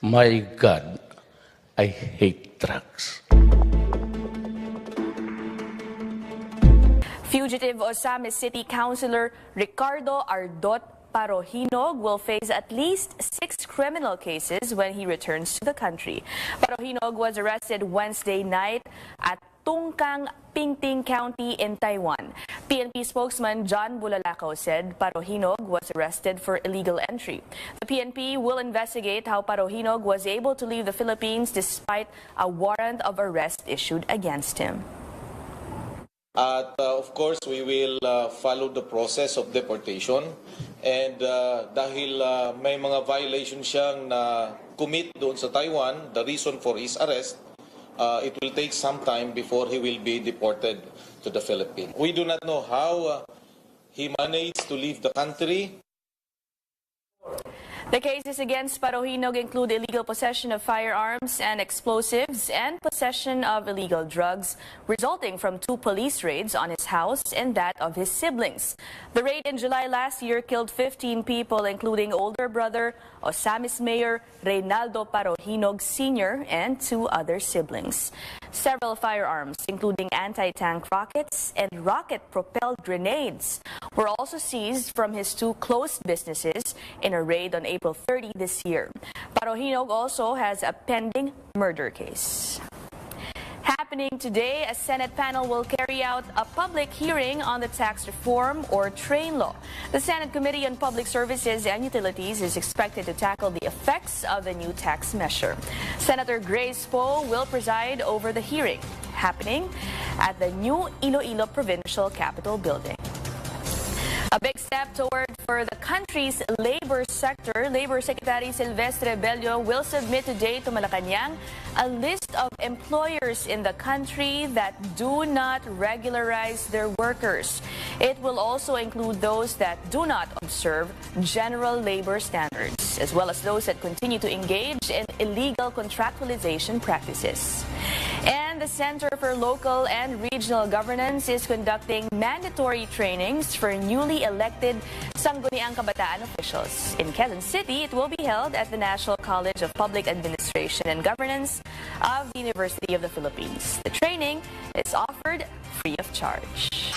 My God, I hate drugs. Fugitive Osamis City Councilor Ricardo Ardot Parojinog will face at least 6 criminal cases when he returns to the country. Parojinog was arrested Wednesday night at Tungkang, Pingting County in Taiwan. PNP spokesman John Bulalakaw said Parojinog was arrested for illegal entry. The PNP will investigate how Parojinog was able to leave the Philippines despite a warrant of arrest issued against him. Of course, we will follow the process of deportation, and dahil may mga violations siyang commit doon sa Taiwan, the reason for his arrest, it will take some time before he will be deported to the Philippines. We do not know how he managed to leave the country. The cases against Parojinog include illegal possession of firearms and explosives and possession of illegal drugs, resulting from 2 police raids on his house and that of his siblings. The raid in July last year killed 15 people, including older brother Osamis Mayor Reynaldo Parojinog Sr. and 2 other siblings. Several firearms, including anti-tank rockets and rocket-propelled grenades, were also seized from his 2 closed businesses in a raid on April 30 this year. Parojinog also has a pending murder case. Happening today, a Senate panel will carry out a public hearing on the tax reform or train law. The Senate Committee on Public Services and Utilities is expected to tackle the effects of the new tax measure. Senator Grace Poe will preside over the hearing, happening at the new Iloilo Provincial Capitol building. A big step for the country's labor sector. Labor Secretary Silvestre Bello will submit today to Malacanang a list of employers in the country that do not regularize their workers. It will also include those that do not observe general labor standards, as well as those that continue to engage in illegal contractualization practices. And the Center for Local and Regional Governance is conducting mandatory trainings for newly elected Sangguniang Kabataan officials. In Quezon City, it will be held at the National College of Public Administration and Governance of the University of the Philippines. The training is offered free of charge.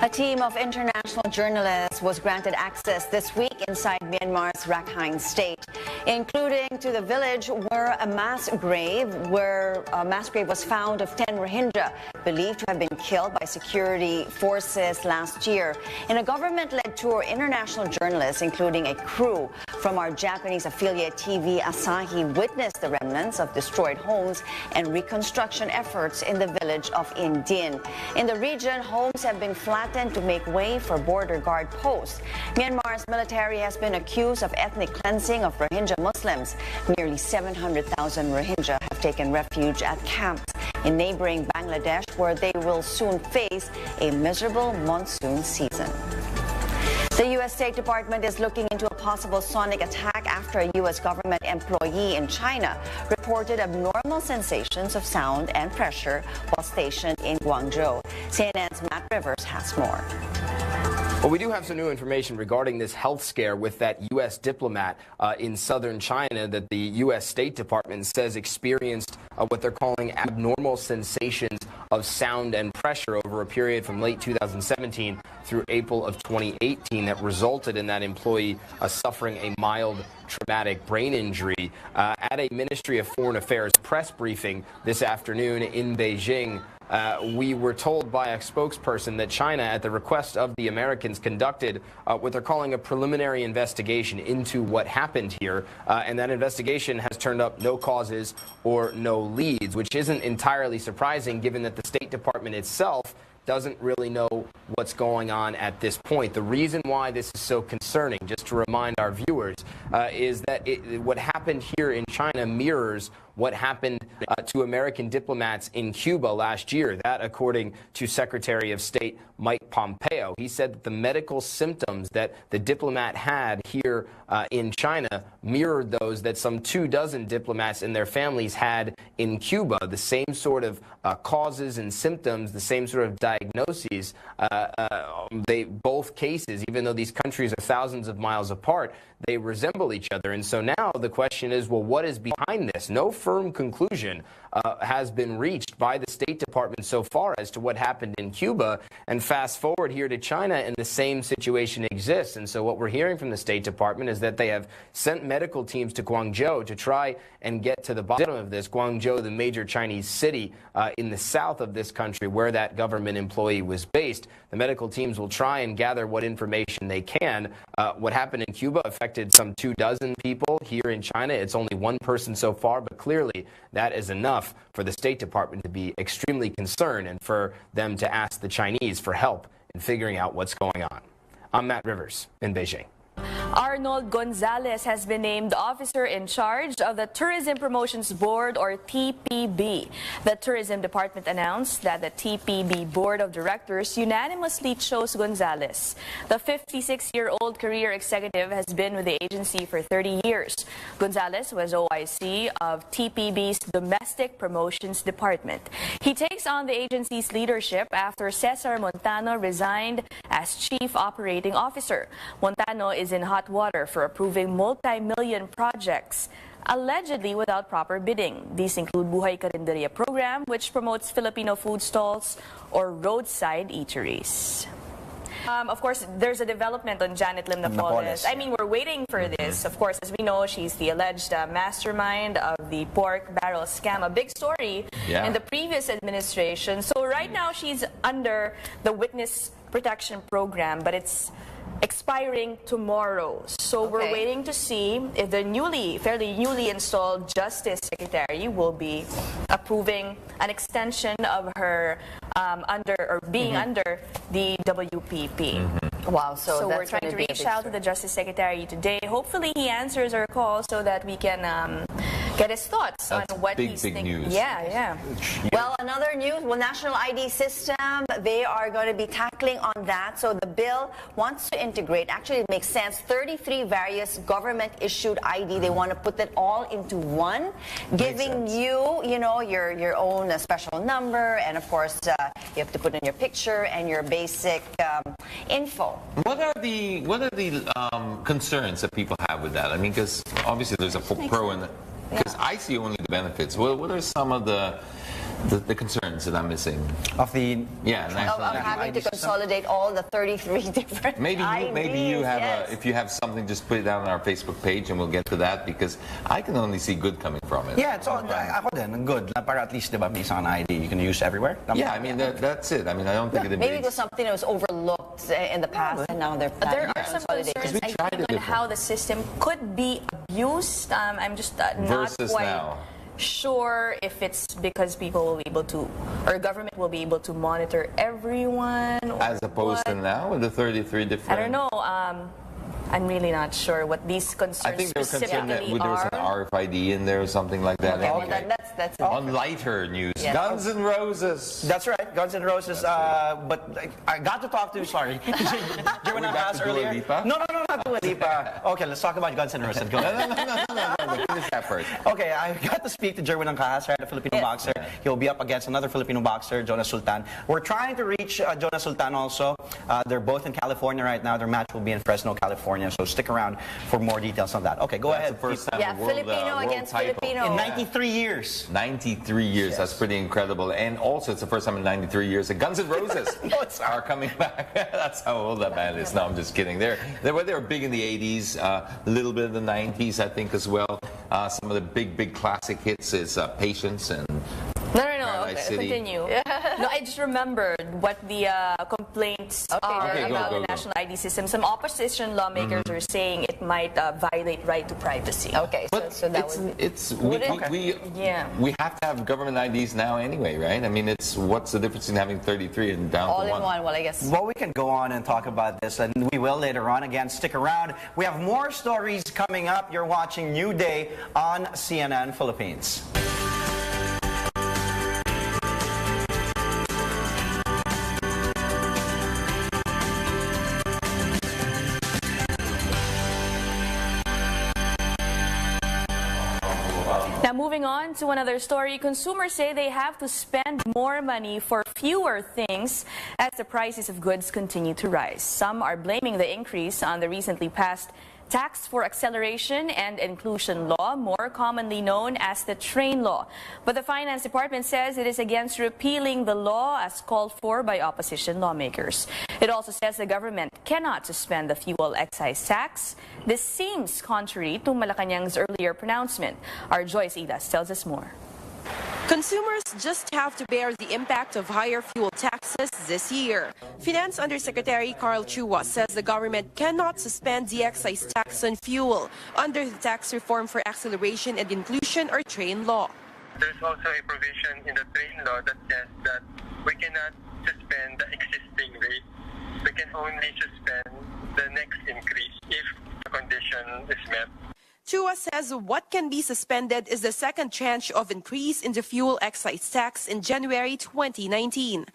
A team of international journalists was granted access this week inside Myanmar's Rakhine State, including to the village where a mass grave was found of 10 Rohingya believed to have been killed by security forces last year. In a government-led tour, international journalists, including a crew from our Japanese affiliate TV Asahi, witnessed the remnants of destroyed homes and reconstruction efforts in the village of Indin. In the region, homes have been flattened to make way for border guard posts. Myanmar's military has been accused of ethnic cleansing of Rohingya Muslims. Nearly 700,000 Rohingya have taken refuge at camps in neighboring Bangladesh, where they will soon face a miserable monsoon season. The U.S. State Department is looking into a possible sonic attack after a U.S. government employee in China reported abnormal sensations of sound and pressure while stationed in Guangzhou. CNN's Matt Rivers has more. Well, we do have some new information regarding this health scare with that U.S. diplomat in southern China that the U.S. State Department says experienced what they're calling abnormal sensations of sound and pressure over a period from late 2017 through April of 2018 that resulted in that employee suffering a mild traumatic brain injury. At a Ministry of Foreign Affairs press briefing this afternoon in Beijing, we were told by a spokesperson that China, at the request of the Americans, conducted what they're calling a preliminary investigation into what happened here. And that investigation has turned up no causes or no leads, which isn't entirely surprising given that the State Department itself doesn't really know what's going on at this point. The reason why this is so concerning, just to remind our viewers, is that what happened here in China mirrors what happened to American diplomats in Cuba last year. That, according to Secretary of State Mike Pompeo. He said that the medical symptoms that the diplomat had here in China mirrored those that some 24 diplomats and their families had in Cuba. The same sort of causes and symptoms, the same sort of diagnoses, both cases, even though these countries are thousands of miles apart, they resemble each other. And so now the question is, well, what is behind this? No firm conclusion has been reached by the State Department so far as to what happened in Cuba. And fast forward here to China, and the same situation exists. And so what we're hearing from the State Department is that they have sent medical teams to Guangzhou to try and get to the bottom of this. Guangzhou, the major Chinese city in the south of this country where that government employee was based. The medical teams will try and gather what information they can. What happened in Cuba affected some 24 people. Here in China, it's only one person so far, but clearly that is enough for the State Department to be extremely concerned and for them to ask the Chinese for help in figuring out what's going on. I'm Matt Rivers in Beijing. Arnold Gonzalez has been named officer in charge of the Tourism Promotions Board, or TPB. The Tourism Department announced that the TPB Board of Directors unanimously chose Gonzalez. The 56-year-old career executive has been with the agency for 30 years. Gonzalez was OIC of TPB's Domestic Promotions Department. He takes on the agency's leadership after Cesar Montano resigned as Chief Operating Officer. Montano is in hot water for approving multi-million projects allegedly without proper bidding. These include Buhay Karinderya program, which promotes Filipino food stalls or roadside eateries. Of course, there's a development on Janet Lim Napoles. I mean, we're waiting for this. Of course, as we know, she's the alleged mastermind of the pork barrel scam, a big story in the previous administration. So right now, she's under the Witness Protection Program, but it's expiring tomorrow. So we're waiting to see if the fairly newly installed Justice Secretary will be approving an extension of her being under the WPP. Wow, so we're trying to reach out to the Justice Secretary today. Hopefully he answers our call so that we can get his thoughts on what he's thinking. News. Yeah. Well, another news, national ID system, they are going to be tackling on that. So the bill wants to integrate, actually it makes sense, 33 various government-issued ID. They want to put that all into one, giving you, your own special number, and of course, you have to put in your picture and your basic info. What are the concerns that people have with that? I mean, because obviously there's a pro and because I see only the benefits. What are some of the concerns that I'm missing? Of the of having to consolidate all the 33 different maybe you have IDs, if you have something, just put it down on our Facebook page and we'll get to that, because I can only see good coming from it. Yeah, it's all ako din, good. Para at least, diba, may isang ID you can use everywhere. Yeah, I mean that's it. I mean, I don't think it maybe it was something that was overlooked in the past, and now they're There are some concerns, I think, on how the system could be abused. I'm just not quite sure if it's because people will be able to, or government will be able to monitor everyone. As opposed to now with the 33 different... I don't know. I'm really not sure what these concerns I think they're concerned that there was an RFID in there or something like that. Okay, well, that's on lighter news. Yeah. Guns N' Roses. That's right, Guns N' Roses. But I got to talk to, sorry. Jerwin asked earlier. No, not Dua Lipa. Okay, let's talk about Guns N' Roses. Go. No. Finish that first. Okay, I got to speak to Jerwin Angkahas, a Filipino boxer. He'll be up against another Filipino boxer, Jonas Sultan. We're trying to reach Jonas Sultan also. They're both in California right now. Their match will be in Fresno, California. So stick around for more details on that. Okay, go ahead. That's the first time the world, Filipino against title. Filipino. In 93 years. 93 years. Yes. That's pretty incredible. And also, it's the first time in 93 years that Guns N' Roses are coming back. That's how old that band is. No, I'm just kidding. They were big in the 80s, a little bit in the 90s, I think, as well. Some of the big classic hits is Patience and... No, continue. No, I just remembered what the complaints are about the national ID system. Some opposition lawmakers are saying it might violate right to privacy. Okay, but so that we have to have government IDs now anyway, right? I mean, what's the difference in having 33 and down all to in one? Well, I guess. Well, we can go on and talk about this, and we will later on. Again, stick around. We have more stories coming up. You're watching New Day on CNN Philippines. Now moving on to another story, consumers say they have to spend more money for fewer things as the prices of goods continue to rise. Some are blaming the increase on the recently passed Tax for Acceleration and Inclusion Law, more commonly known as the Train Law. But the Finance Department says it is against repealing the law as called for by opposition lawmakers. It also says the government cannot suspend the fuel excise tax. This seems contrary to Malacanang's earlier pronouncement. Our Joyce Idas tells us more. Consumers just have to bear the impact of higher fuel taxes this year. Finance Undersecretary Carl Chua says the government cannot suspend the excise tax on fuel under the Tax Reform for Acceleration and Inclusion or TRAIN law. There's also a provision in the TRAIN law that says that we cannot suspend the existing rate. We can only suspend the next increase if the condition is met. Chua says what can be suspended is the second tranche of increase in the fuel excise tax in January 2019.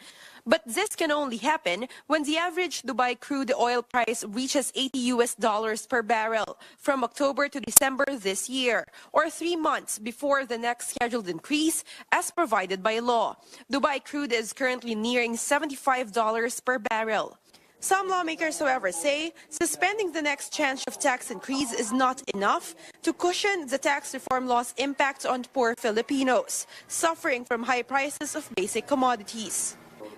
But this can only happen when the average Dubai crude oil price reaches $80 per barrel from October to December this year, or 3 months before the next scheduled increase as provided by law. Dubai crude is currently nearing $75 per barrel. Some lawmakers, however, say suspending the next tranche of tax increase is not enough to cushion the tax reform law's impact on poor Filipinos, suffering from high prices of basic commodities.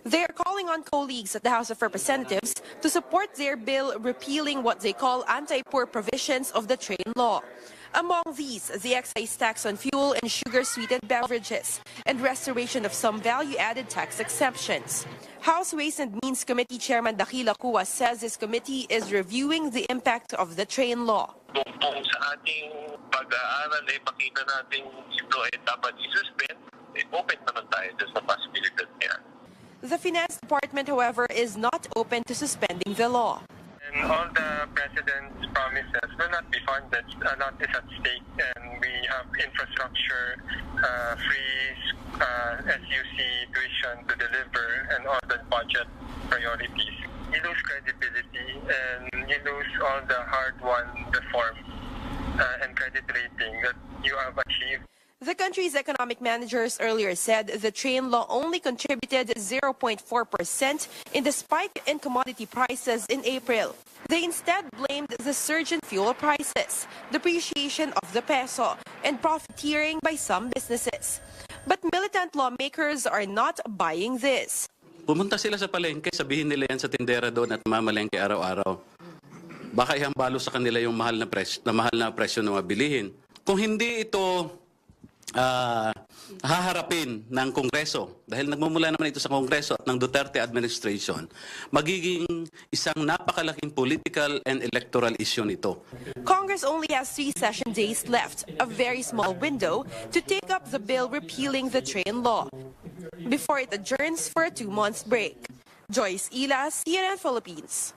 They are calling on colleagues at the House of Representatives to support their bill repealing what they call anti-poor provisions of the TRAIN law. Among these, the excise tax on fuel and sugar-sweetened beverages and restoration of some value-added tax exemptions. House Ways and Means Committee Chairman Dakila Kua says his committee is reviewing the impact of the TRAIN law. Kung sa ating pag-aaral ay makita natin ito ay dapat i-suspend, open naman tayo sa possibility niya. The Finance Department, however, is not open to suspending the law. And all the President's promises will not be funded. A lot is at stake, and we have infrastructure, free SUC tuition to deliver, and all the budget priorities. You lose credibility, and you lose all the hard-won reforms and credit rating that you have achieved. The country's economic managers earlier said the TRAIN law only contributed 0.4% in the spike in commodity prices in April. They instead blamed the surge in fuel prices, depreciation of the peso, and profiteering by some businesses. But militant lawmakers are not buying this. Pumunta sila sa palengke, sabihin nila yan sa tindera doon at mamalengke araw-araw. Baka ihambalo sa kanila yung mahal na presyo na mabilihin. Kung hindi ito haharapin ng Kongreso, dahil nagmumula naman ito sa Kongreso at ng Duterte administration, magiging isang napakalaking political and electoral issue nito. Congress only has 3 session days left, a very small window, to take up the bill repealing the TRAIN law before it adjourns for a 2-month break. Joyce Ilas, CNN Philippines.